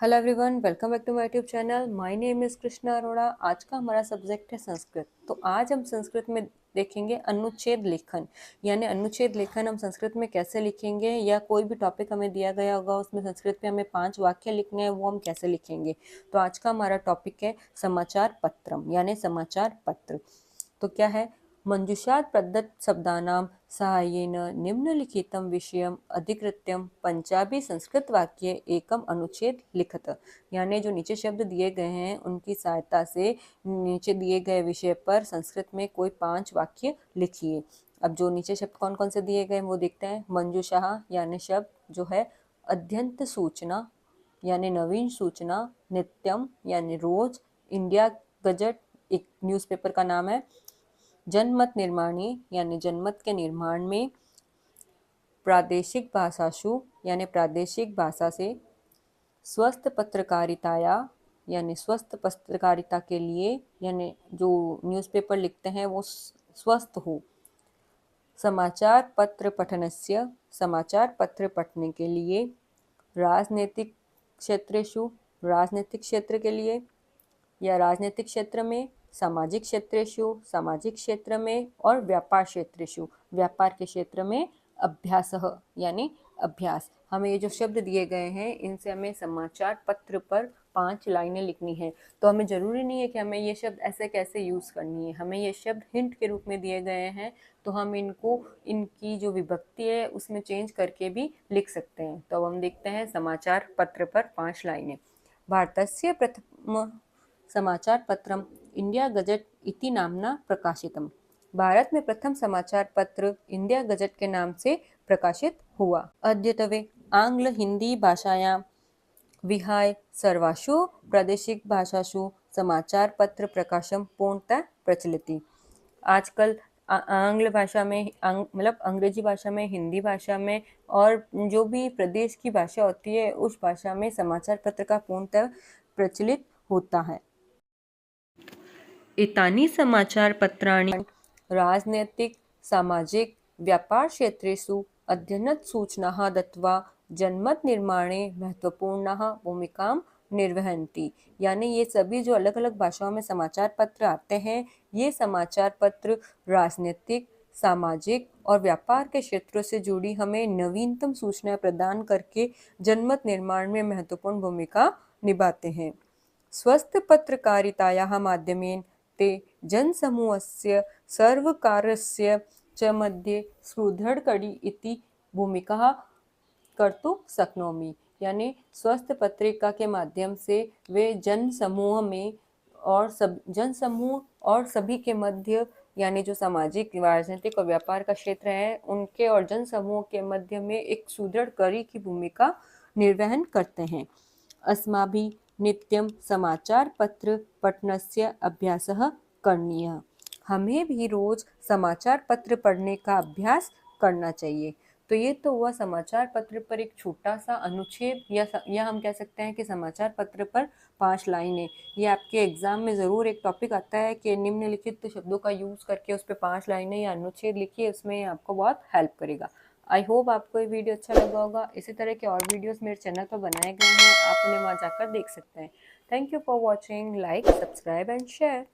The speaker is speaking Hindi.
Hello everyone, welcome back to my YouTube channel. My name is Krishna Arora. आज का हमारा सब्जेक्ट है संस्कृत। तो आज हम संस्कृत में देखेंगे अनुच्छेद लेखन, यानी अनुच्छेद लेखन हम संस्कृत में कैसे लिखेंगे, या कोई भी टॉपिक हमें दिया गया होगा उसमें संस्कृत में हमें 5 वाक्य लिखने हैं, वो हम कैसे लिखेंगे। तो आज का हमारा टॉपिक है समाचार पत्रम, यानी समाचार पत्र। तो क्या है, मंजूषात् प्रदत्त शब्दानां साहाय्येन निम्नलिखितं विषयम् अधिकृत्यं पंजाबी संस्कृत वाक्य एकम अनुच्छेद लिखत। यानी जो नीचे शब्द दिए गए हैं उनकी सहायता से नीचे दिए गए विषय पर संस्कृत में कोई 5 वाक्य लिखिए। अब जो नीचे शब्द कौन कौन से दिए गए वो देखते हैं। मंजूषा यानी शब्द जो है, अद्यंत सूचना यानी नवीन सूचना, नित्यम यानी रोज, इंडिया गजट एक न्यूज़पेपर का नाम है, जनमत निर्माणी यानी जनमत के निर्माण में, प्रादेशिक भाषाशु यानी प्रादेशिक भाषा से, स्वस्थ पत्रकारिताया यानी स्वस्थ पत्रकारिता के लिए, यानी जो न्यूज़पेपर लिखते हैं वो स्वस्थ हो, समाचार पत्र पठनस्य समाचार पत्र पढ़ने के लिए, राजनीतिक क्षेत्रेषु राजनीतिक क्षेत्र के लिए या राजनीतिक क्षेत्र में, सामाजिक क्षेत्रेषु सामाजिक क्षेत्र में, और व्यापार क्षेत्रेषु व्यापार के क्षेत्र में, अभ्यासः यानी अभ्यास। हमें ये जो शब्द दिए गए हैं इनसे हमें समाचार पत्र पर 5 लाइनें लिखनी है। तो हमें ज़रूरी नहीं है कि हमें ये शब्द ऐसे कैसे यूज़ करनी है, हमें ये शब्द हिंट के रूप में दिए गए हैं, तो हम इनको इनकी जो विभक्ति है उसमें चेंज करके भी लिख सकते हैं। तो अब हम देखते हैं समाचार पत्र पर 5 लाइनें। भारतस्य प्रथम समाचार पत्रम इंडिया गजट इति नामना प्रकाशितम। भारत में प्रथम समाचार पत्र इंडिया गजट के नाम से प्रकाशित हुआ। अद्यतवे आंग्ल हिंदी भाषायां विहाय सर्वासु प्रादेशिक भाषासु समाचार पत्र प्रकाशम पूर्णतः प्रचलित। आजकल आंग्ल भाषा में मतलब अंग्रेजी भाषा में, हिंदी भाषा में, और जो भी प्रदेश की भाषा होती है उस भाषा में समाचार पत्र का पूर्णतः प्रचलित होता है। एतानि समाचारपत्राणि राजनैतिक सामाजिक व्यापार क्षेत्रेषु अद्यतन सूचनाः दत्त्वा जनमत निर्माणे महत्वपूर्णाः भूमिकां निर्वहन्ति। यानी ये सभी जो अलग अलग भाषाओं में समाचार पत्र आते हैं, ये समाचार पत्र राजनीतिक, सामाजिक और व्यापार के क्षेत्रों से जुड़ी हमें नवीनतम सूचनाएं प्रदान करके जनमत निर्माण में महत्वपूर्ण भूमिका निभाते हैं। स्वस्थ पत्रकारितायाः माध्यमेन ते जनसमूहस्य सर्वकारस्य च मध्ये सुदृढकडी इति भूमिका कर्तुं शक्नोमि। यानी स्वस्थ पत्रिका के माध्यम से वे जनसमूह में और जनसमूह और सभी के मध्य, यानी जो सामाजिक, राजनीतिक और व्यापार का क्षेत्र है उनके और जनसमूह के मध्य में एक सुदृढ़ कड़ी की भूमिका निर्वहन करते हैं। अस्माभिः नित्यं समाचार पत्र पठनस्य अभ्यासः करणीयः। हमें भी रोज समाचार पत्र पढ़ने का अभ्यास करना चाहिए। तो ये तो हुआ समाचार पत्र पर एक छोटा सा अनुच्छेद, या हम कह सकते हैं कि समाचार पत्र पर 5 लाइनें। ये आपके एग्जाम में ज़रूर एक टॉपिक आता है कि निम्नलिखित शब्दों का यूज़ करके उस पर 5 लाइनें या अनुच्छेद लिखिए, उसमें आपको बहुत हेल्प करेगा। आई होप आपको ये वीडियो अच्छा लगा होगा। इसी तरह के और वीडियोस मेरे चैनल पर बनाए गए हैं, आप उन्हें वहाँ जाकर देख सकते हैं। Thank you for watching. Like, subscribe and share.